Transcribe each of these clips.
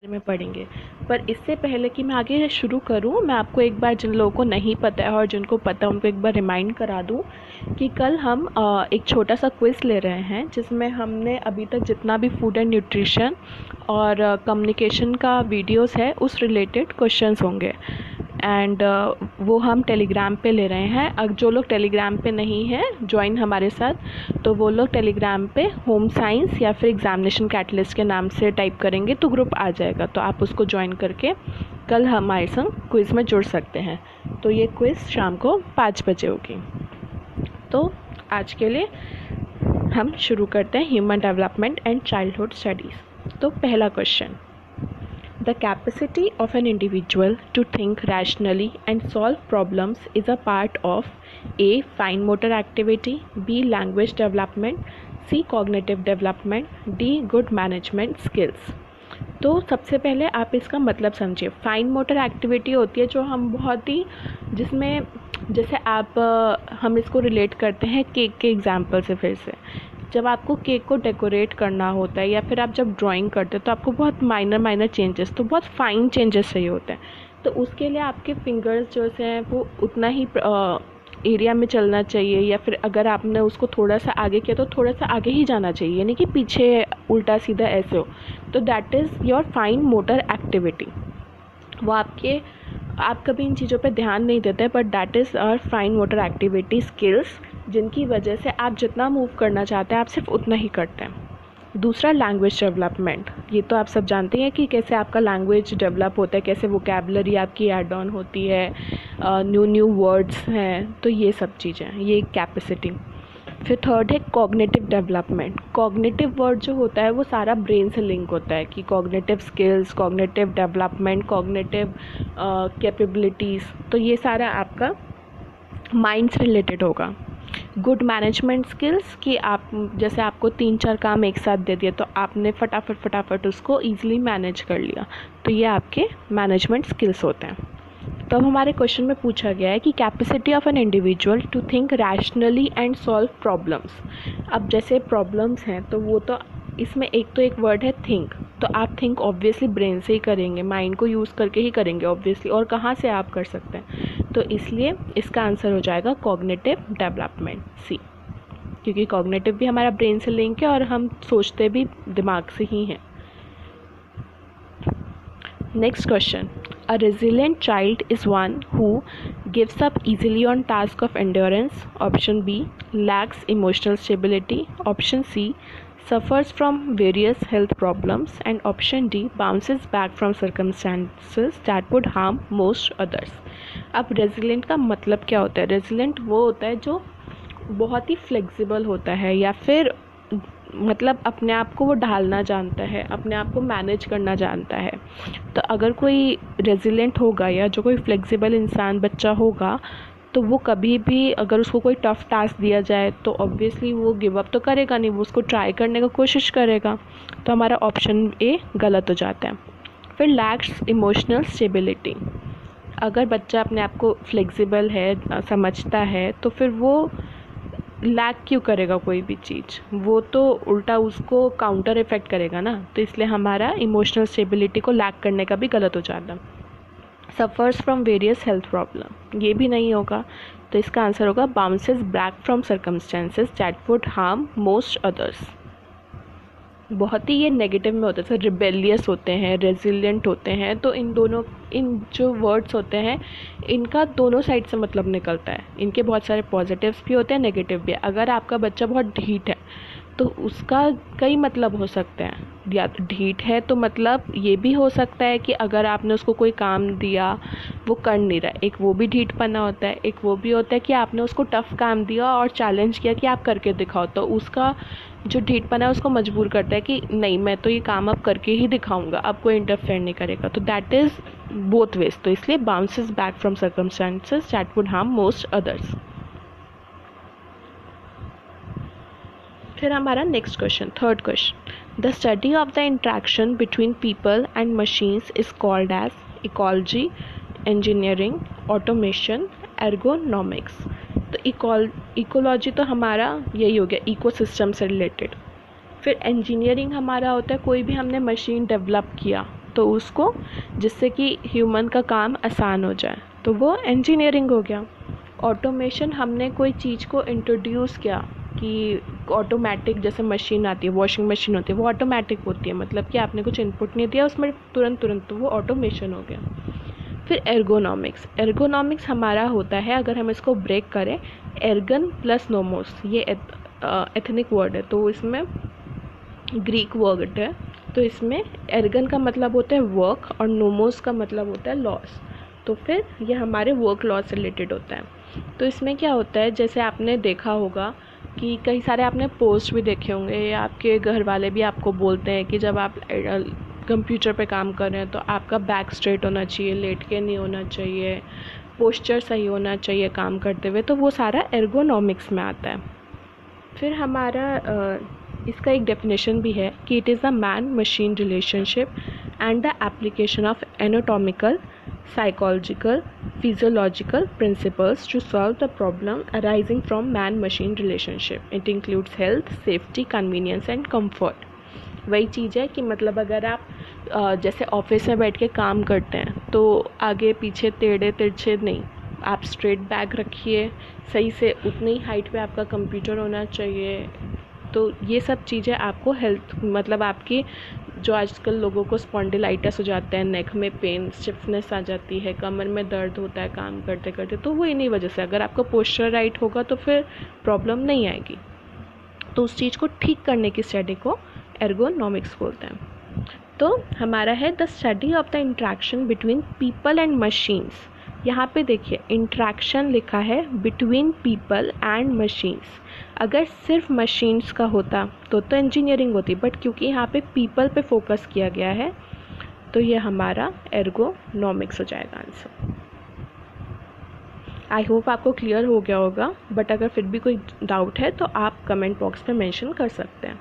में पढ़ेंगे। पर इससे पहले कि मैं आगे शुरू करूं, मैं आपको एक बार, जिन लोगों को नहीं पता है और जिनको पता है उनको एक बार रिमाइंड करा दूं कि कल हम एक छोटा सा क्विज़ ले रहे हैं जिसमें हमने अभी तक जितना भी फूड एंड न्यूट्रिशन और कम्युनिकेशन का वीडियोस है उस रिलेटेड क्वेश्चंस होंगे। एंड वो हम टेलीग्राम पे ले रहे हैं। अब जो लोग टेलीग्राम पे नहीं हैं ज्वाइन हमारे साथ, तो वो लोग टेलीग्राम पे होम साइंस या फिर एग्जामिनेशन कैटलिस्ट के नाम से टाइप करेंगे तो ग्रुप आ जाएगा, तो आप उसको ज्वाइन करके कल हमारे संग क्विज़ में जुड़ सकते हैं। तो ये क्विज़ शाम को 5 बजे होगी। तो आज के लिए हम शुरू करते हैं human development and childhood studies. तो पहला question, The capacity of an individual to think rationally and solve problems is a part of A. Fine motor activity, B. Language development, C. Cognitive development, D. Good management skills। तो सबसे पहले आप इसका मतलब समझिए। Fine motor activity होती है जो हम बहुत ही, जिसमें जैसे हम इसको रिलेट करते हैं केक के एग्जाम्पल से। फिर से जब आपको केक को डेकोरेट करना होता है या फिर आप जब ड्राइंग करते हो तो आपको बहुत माइनर चेंजेस, तो बहुत फाइन चेंजेस चाहिए होते हैं। तो उसके लिए आपके फिंगर्स जो से हैं वो उतना ही एरिया में चलना चाहिए, या फिर अगर आपने उसको थोड़ा सा आगे किया तो थोड़ा सा आगे ही जाना चाहिए, यानी कि पीछे उल्टा सीधा ऐसे हो। तो that is your fine motor activity. वो आप कभी इन चीज़ों पे ध्यान नहीं देते, but that is our fine motor activity skills, जिनकी वजह से आप जितना मूव करना चाहते हैं आप सिर्फ उतना ही करते हैं। दूसरा, लैंग्वेज डेवलपमेंट। ये तो आप सब जानते हैं कि कैसे आपका लैंग्वेज डेवलप होता है, कैसे वोकैबुलरी आपकी ऐड ऑन होती है, न्यू वर्ड्स हैं, तो ये सब चीज़ें, ये कैपेसिटी। फिर थर्ड है कॉग्निटिव डेवलपमेंट। कॉग्निटिव वर्ड जो होता है वो सारा ब्रेन से लिंक होता है, कि cognitive skills, cognitive development, cognitive capabilities, तो ये सारा आपका माइंड से रिलेटेड होगा। गुड मैनेजमेंट स्किल्स, कि आप जैसे आपको 3-4 काम एक साथ दे दिए तो आपने फटाफट उसको ईजिली मैनेज कर लिया, तो ये आपके मैनेजमेंट स्किल्स होते हैं। तो अब हमारे क्वेश्चन में पूछा गया है कि capacity of an individual to think rationally and solve problems. अब जैसे प्रॉब्लम्स हैं तो वो तो इसमें एक वर्ड है थिंक, तो आप थिंक ऑब्वियसली ब्रेन से ही करेंगे, माइंड को यूज़ करके ही करेंगे ऑब्वियसली, और कहाँ से आप कर सकते हैं। तो इसलिए इसका आंसर हो जाएगा कॉग्निटिव डेवलपमेंट, सी, क्योंकि कॉग्निटिव भी हमारा ब्रेन से लिंक है और हम सोचते भी दिमाग से ही हैं। Next question. A resilient child is one who gives up easily on tasks of endurance. Option B. Lacks emotional stability. Option C. Suffers from various health problems. And option D. Bounces back from circumstances that would harm most others. अब resilient का मतलब क्या होता है? resilient वो होता है जो बहुत ही फ्लेक्सिबल होता है, या फिर मतलब अपने आप को वो ढालना जानता है, अपने आप को मैनेज करना जानता है। तो अगर कोई रेजिलेंट होगा या जो कोई फ्लेक्सिबल इंसान बच्चा होगा तो वो कभी भी, अगर उसको कोई टफ़ टास्क दिया जाए तो ऑब्वियसली वो गिव अप तो करेगा नहीं, वो उसको ट्राई करने का कोशिश करेगा। तो हमारा ऑप्शन ए गलत हो जाता है। फिर लैक्स इमोशनल स्टेबिलिटी। अगर बच्चा अपने आप को फ्लेक्सिबल है, समझता है, तो फिर वो लैक क्यों करेगा कोई भी चीज़, वो तो उल्टा उसको काउंटर इफेक्ट करेगा ना। तो इसलिए हमारा इमोशनल स्टेबिलिटी को लैक करने का भी गलत हो जाता। Suffers from various health problem, ये भी नहीं होगा, तो इसका आंसर होगा bounces back from circumstances that would harm most others. बहुत ही ये नेगेटिव में होता है, जैसे रिबेलियस होते हैं, रेजिलिएंट होते हैं, तो इन जो वर्ड्स होते हैं इनका दोनों साइड से मतलब निकलता है। इनके बहुत सारे पॉजिटिव्स भी होते हैं, नेगेटिव भी। अगर आपका बच्चा बहुत ढीठ है तो उसका कई मतलब हो सकते हैं। या ढीठ है तो मतलब ये भी हो सकता है कि अगर आपने उसको कोई काम दिया वो कर नहीं रहा, एक वो भी ढीठपना होता है। एक वो भी होता है कि आपने उसको टफ़ काम दिया और चैलेंज किया कि आप करके दिखाओ, तो उसका जो ढीठपना है उसको मजबूर करता है कि नहीं, मैं तो ये काम अब करके ही दिखाऊंगा, अब कोई इंटरफेयर नहीं करेगा। तो दैट इज़ बोथ वेज, तो इसलिए bounces back from circumstances that would harm most others. फिर हमारा next question, third question, the study of the interaction between people and machines is called as ecology, engineering, automation, ergonomics. तो ecology तो हमारा यही हो गया, इकोसिस्टम से related. फिर इंजीनियरिंग हमारा होता है कोई भी हमने मशीन डेवलप किया, तो उसको, जिससे कि ह्यूमन का काम आसान हो जाए, तो वो इंजीनियरिंग हो गया। ऑटोमेशन, हमने कोई चीज़ को इंट्रोड्यूस किया कि ऑटोमेटिक, जैसे मशीन आती है, वॉशिंग मशीन होती है, वो ऑटोमेटिक होती है, मतलब कि आपने कुछ इनपुट नहीं दिया उसमें तुरंत तो वो ऑटोमेशन हो गया। फिर एर्गोनॉमिक्स, एर्गोनॉमिक्स हमारा होता है, अगर हम इसको ब्रेक करें, एर्गन प्लस नोमोस, ये एथनिक वर्ड है, तो इसमें ग्रीक वर्ड है, तो इसमें एर्गन का मतलब होता है वर्क और नोमोस का मतलब होता है लॉस। तो फिर ये हमारे वर्क लॉ से रिलेटेड होता है। तो इसमें क्या होता है, जैसे आपने देखा होगा कि कई सारे आपने पोस्ट भी देखे होंगे, या आपके घर वाले भी आपको बोलते हैं कि जब आप कंप्यूटर पे काम कर रहे हैं तो आपका बैक स्ट्रेट होना चाहिए, लेट के नहीं होना चाहिए, पोस्चर सही होना चाहिए काम करते हुए, तो वो सारा एर्गोनॉमिक्स में आता है। फिर हमारा इसका एक डेफिनेशन भी है कि it is the man machine relationship and the application of anatomical, psychological, physiological principles to solve the problem arising from man-machine relationship. It includes health, safety, convenience and comfort. वही चीज़ है कि मतलब अगर आप जैसे ऑफिस में बैठ के काम करते हैं तो आगे पीछे टेढ़े तिरछे नहीं, आप स्ट्रेट बैक रखिए, सही से उतनी ही हाइट पे आपका कंप्यूटर होना चाहिए। तो ये सब चीज़ें आपको हेल्थ, मतलब आपकी जो आजकल लोगों को स्पॉन्डिलाइटिस हो जाता है, नेक में पेन, स्टिफनेस आ जाती है, कमर में दर्द होता है काम करते करते, तो वो इन्हीं वजह से, अगर आपका पोस्चर राइट होगा तो फिर प्रॉब्लम नहीं आएगी। तो उस चीज़ को ठीक करने की स्टडी को एर्गोनॉमिक्स बोलते हैं। तो हमारा है the study of the interaction between people and machines. यहाँ पे देखिए इंट्रैक्शन लिखा है बिटवीन पीपल एंड मशीन्स। अगर सिर्फ मशीन्स का होता तो इंजीनियरिंग होती, बट क्योंकि यहाँ पे पीपल पे फोकस किया गया है तो ये हमारा एर्गोनॉमिक्स हो जाएगा आंसर। आई होप आपको क्लियर हो गया होगा, बट अगर फिर भी कोई डाउट है तो आप कमेंट बॉक्स में मेंशन कर सकते हैं।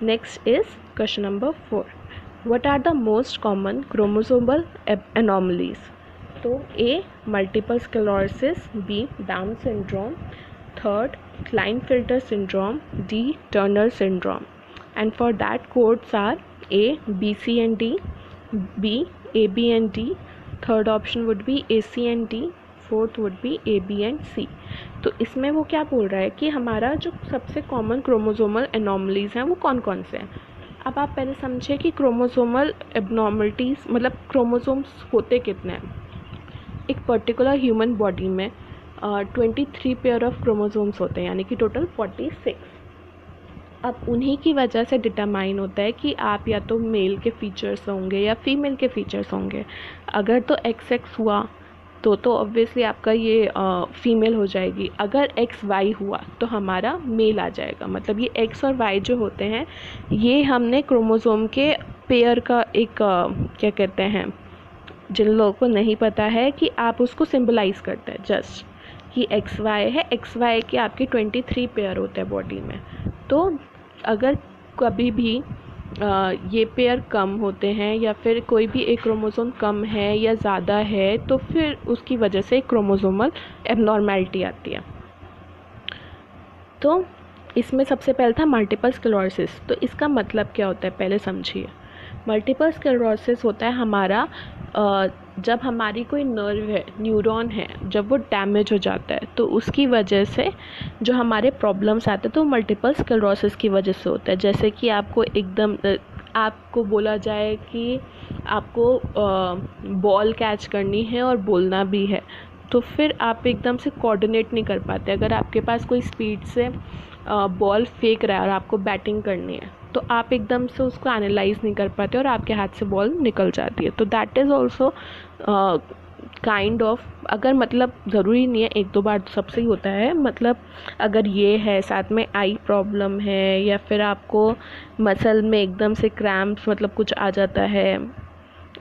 Next is question number 4, what are the most common chromosomal anomalies. तो A multiple sclerosis, B Down syndrome, third Klinefelter syndrome, D Turner syndrome, and for that codes are A B C and D, B A B and D, third option would be A C and D, fourth would be A B and C। तो इसमें वो क्या बोल रहा है कि हमारा जो सबसे कॉमन क्रोमोसोमल एनोमलीज हैं वो कौन कौन से हैं। अब आप पहले समझे कि क्रोमोसोमल एबनॉर्मलिटीज़ मतलब क्रोमोसोम्स होते कितने हैं। एक पर्टिकुलर ह्यूमन बॉडी में 23 पेयर ऑफ क्रोमोसोम्स होते हैं, यानी कि टोटल 46। अब उन्हीं की वजह से डिटरमाइन होता है कि आप या तो मेल के फीचर्स होंगे या फीमेल के फीचर्स होंगे। अगर तो XX हुआ तो ऑब्वियसली आपका ये फीमेल हो जाएगी। अगर XY हुआ तो हमारा मेल आ जाएगा। मतलब ये X और Y जो होते हैं ये हमने क्रोमोसोम के पेयर का एक क्या कहते हैं, जिन लोगों को नहीं पता है कि आप उसको सिंबलाइज करते हैं जस्ट कि XY है, XY के आपके 23 पेयर होते हैं बॉडी में। तो अगर कभी भी ये पेयर कम होते हैं या फिर कोई भी एक क्रोमोसोम कम है या ज़्यादा है तो फिर उसकी वजह से क्रोमोसोमल एबनॉर्मैलिटी आती है। तो इसमें सबसे पहले था मल्टीपल स्क्लेरोसिस। तो इसका मतलब क्या होता है पहले समझिए। मल्टीपल स्क्लेरोसिस होता है हमारा जब हमारी कोई नर्व है, न्यूरॉन है, जब वो डैमेज हो जाता है तो उसकी वजह से जो हमारे प्रॉब्लम्स आते हैं तो मल्टीपल स्क्लेरोसिस की वजह से होता है। जैसे कि आपको एकदम आपको बोला जाए कि आपको बॉल कैच करनी है और बोलना भी है, तो फिर आप एकदम से कोऑर्डिनेट नहीं कर पाते। अगर आपके पास कोई स्पीड से बॉल फेंक रहा है और आपको बैटिंग करनी है तो आप एकदम से उसको एनालाइज नहीं कर पाते और आपके हाथ से बॉल निकल जाती है। तो that is also kind of, अगर मतलब ज़रूरी नहीं है, एक दो बार तो सबसे ही होता है। मतलब अगर ये है, साथ में आई प्रॉब्लम है, या फिर आपको मसल में एकदम से क्रैम्प्स मतलब कुछ आ जाता है,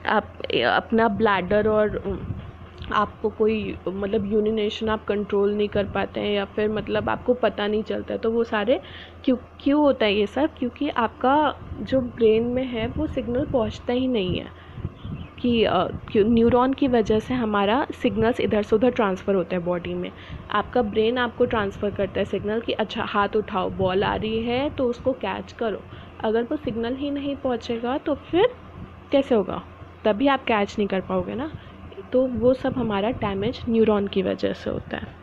आप अपना ब्लैडर और आपको कोई मतलब यूरिनेशन आप कंट्रोल नहीं कर पाते हैं, या फिर मतलब आपको पता नहीं चलता है, तो वो सारे क्यों होता है ये सब, क्योंकि आपका जो ब्रेन में है वो सिग्नल पहुंचता ही नहीं है कि न्यूरॉन की वजह से हमारा सिग्नल्स इधर से उधर ट्रांसफ़र होता है बॉडी में। आपका ब्रेन आपको ट्रांसफ़र करता है सिग्नल कि अच्छा हाथ उठाओ, बॉल आ रही है तो उसको कैच करो। अगर वो सिग्नल ही नहीं पहुंचेगा तो फिर कैसे होगा? तभी आप कैच नहीं कर पाओगे ना। तो वो सब हमारा डैमेज न्यूरॉन की वजह से होता है।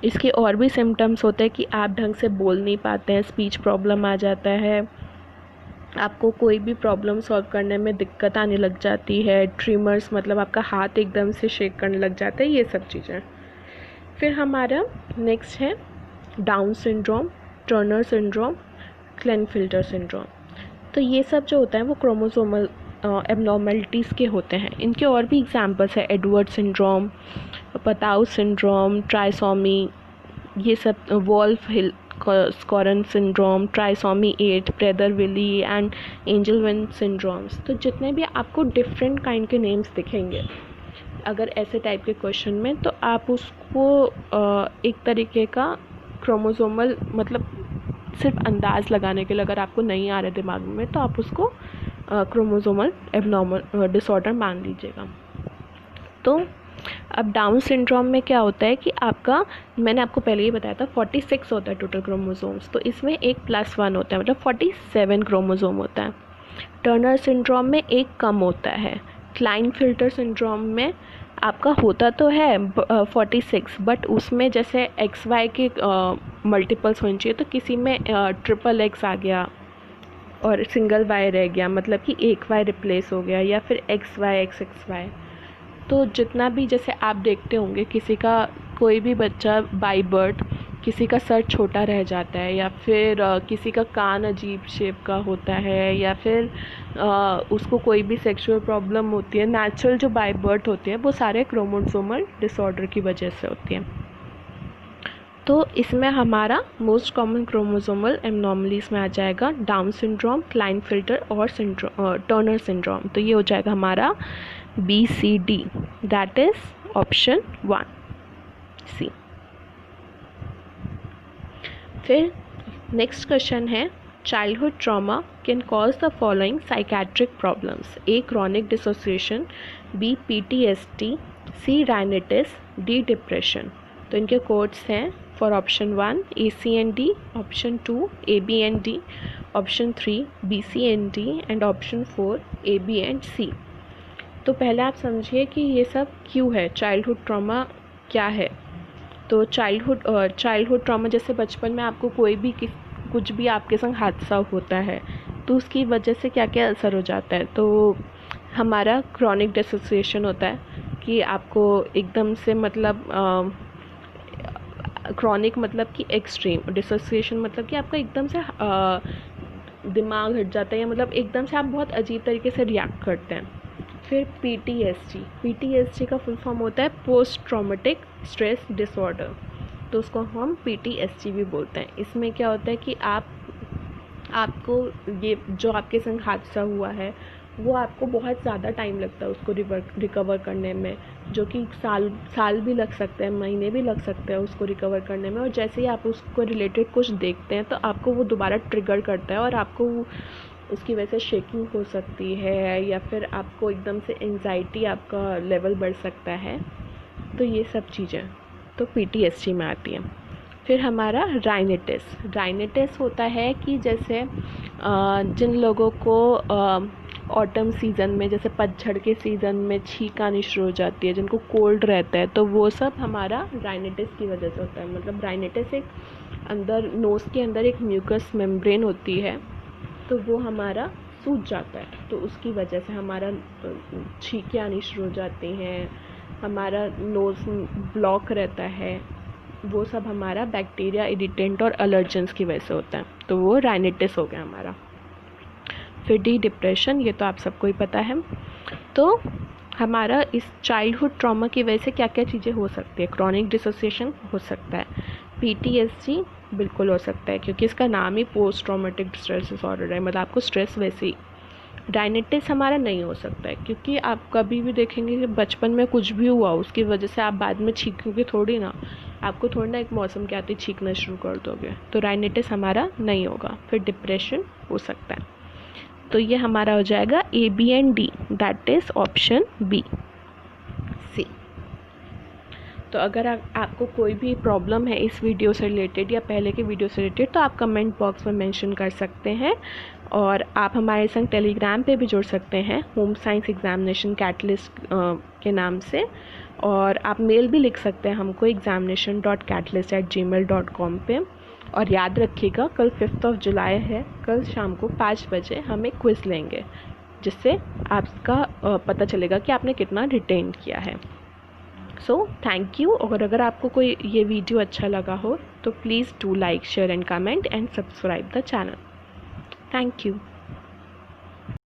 इसके और भी सिम्टम्स होते हैं कि आप ढंग से बोल नहीं पाते हैं, स्पीच प्रॉब्लम आ जाता है, आपको कोई भी प्रॉब्लम सॉल्व करने में दिक्कत आने लग जाती है, ट्रिमर्स मतलब आपका हाथ एकदम से शेक करने लग जाता है, ये सब चीज़ें। फिर हमारा नेक्स्ट है Down syndrome, Turner syndrome, Klinefelter syndrome. तो ये सब जो होता है वो क्रोमोसोमल एबनॉर्मलिटीज़ के होते हैं। इनके और भी एग्जांपल्स है Edward syndrome, Patau syndrome, trisomy, ये सब Wolf Hirschhorn syndrome, trisomy 8, Prader Willi and Angelman syndromes. तो जितने भी आपको डिफरेंट काइंड के नेम्स दिखेंगे अगर ऐसे टाइप के क्वेश्चन में, तो आप उसको एक तरीके का क्रोमोसोमल मतलब सिर्फ अंदाज़ लगाने के लिए अगर आपको नहीं आ रहा है दिमाग में, तो आप उसको क्रोमोसोमल एबनॉर्मल डिसऑर्डर मान लीजिएगा। तो अब डाउन सिंड्रोम में क्या होता है कि आपका, मैंने आपको पहले ही बताया था 46 होता है टोटल क्रोमोसोम्स, तो इसमें एक +1 होता है, मतलब 47 क्रोमोसोम होता है। टर्नर सिंड्रोम में एक कम होता है। क्लाइनफिल्टर सिंड्रोम में आपका होता तो है 46, बट उसमें जैसे XY के मल्टीपल्स होने चाहिए, तो किसी में XXX आ गया और सिंगल Y रह गया, मतलब कि एक Y रिप्लेस हो गया, या फिर XY XXY। तो जितना भी जैसे आप देखते होंगे किसी का कोई भी बच्चा बाय बर्थ किसी का सर छोटा रह जाता है, या फिर किसी का कान अजीब शेप का होता है, या फिर उसको कोई भी सेक्सुअल प्रॉब्लम होती है, नेचुरल जो बाय बर्थ होती है वो सारे क्रोमोसोमल डिसऑर्डर की वजह से होती है। तो इसमें हमारा मोस्ट कॉमन क्रोमोसोमल एबनॉर्मलीज में आ जाएगा डाउन सिंड्रोम, क्लाइनफिल्टर और टर्नर सिंड्रोम। तो ये हो जाएगा हमारा BCD, that is option 1 C। फिर नेक्स्ट क्वेश्चन है childhood trauma can cause the following psychiatric problems: A chronic dissociation, B PTSD, C rhinitis, D depression. तो इनके कोड्स हैं for option 1 AC and D, option 2 AB and D, option 3 BC and D and option 4 AB and C। तो पहले आप समझिए कि ये सब क्यों है, चाइल्डहुड ट्रॉमा क्या है। तो चाइल्डहुड ट्रॉमा जैसे बचपन में आपको कोई भी कुछ भी आपके संग हादसा होता है तो उसकी वजह से क्या क्या असर हो जाता है। तो हमारा क्रॉनिक डिसोसिएशन होता है कि आपको एकदम से मतलब क्रॉनिक मतलब कि एक्सट्रीम, डिसोसिएशन मतलब कि आपका एकदम से दिमाग हट जाता है, या मतलब एकदम से आप बहुत अजीब तरीके से रिएक्ट करते हैं। फिर PTSD का फुल फॉर्म होता है पोस्ट ट्रॉमेटिक स्ट्रेस डिसऑर्डर, तो उसको हम PTSD भी बोलते हैं। इसमें क्या होता है कि आपको ये जो आपके संग हादसा हुआ है वो आपको बहुत ज़्यादा टाइम लगता है उसको रिकवर करने में, जो कि साल भी लग सकते हैं, महीने भी लग सकते हैं उसको रिकवर करने में। और जैसे ही आप उसको रिलेटेड कुछ देखते हैं तो आपको वो दोबारा ट्रिगर करता है और आपको उसकी वजह से शेकिंग हो सकती है, या फिर आपको एकदम से एंजाइटी आपका लेवल बढ़ सकता है। तो ये सब चीज़ें तो PTSD में आती हैं। फिर हमारा राइनिटिस होता है कि जैसे जिन लोगों को ऑटम सीज़न में, जैसे पतझड़ के सीज़न में छींक आनी शुरू हो जाती है, जिनको कोल्ड रहता है, तो वो सब हमारा राइनिटिस की वजह से होता है। मतलब राइनिटिस एक अंदर नोज़ के अंदर एक म्यूकस मेम्ब्रेन होती है, तो वो हमारा सूज जाता है, तो उसकी वजह से हमारा छींकें आनी शुरू हो जाती हैं, हमारा नोज़ ब्लॉक रहता है। वो सब हमारा बैक्टीरिया, इरिटेंट और एलर्जेंस की वजह से होता है, तो वो राइनिटिस हो गया हमारा। फिर D डिप्रेशन, ये तो आप सबको ही पता है। तो हमारा इस चाइल्डहुड ट्रॉमा की वजह से क्या क्या चीज़ें हो सकती है। क्रॉनिक डिसोसिएशन हो सकता है, PTSD बिल्कुल हो सकता है क्योंकि इसका नाम ही पोस्ट ट्रॉमेटिक स्ट्रेस डिसऑर्डर है, मतलब आपको स्ट्रेस वैसे ही। राइनिटिस हमारा नहीं हो सकता है क्योंकि आप कभी भी देखेंगे कि बचपन में कुछ भी हुआ उसकी वजह से आप बाद में छींकोगे थोड़ी ना, आपको थोड़ी ना एक मौसम के आते ही छींकना शुरू कर दोगे, तो राइनिटिस हमारा नहीं होगा। फिर डिप्रेशन हो सकता है, तो ये हमारा हो जाएगा AB and D, that is option B C। तो अगर आपको कोई भी प्रॉब्लम है इस वीडियो से रिलेटेड या पहले के वीडियो से रिलेटेड, तो आप कमेंट बॉक्स में मेंशन कर सकते हैं। और आप हमारे संग टेलीग्राम पे भी जुड़ सकते हैं, होम साइंस एग्ज़ामिनेशन कैटलिस्ट के नाम से। और आप मेल भी लिख सकते हैं हमको examination.catalyst@gmail.com पे। और याद रखिएगा कल 5 जुलाई है, कल शाम को 5 बजे हम एक क्विज़ लेंगे जिससे आपका पता चलेगा कि आपने कितना रिटेन किया है। So thank you. और अगर आपको कोई ये वीडियो अच्छा लगा हो तो please do like, share and comment and subscribe the channel. Thank you.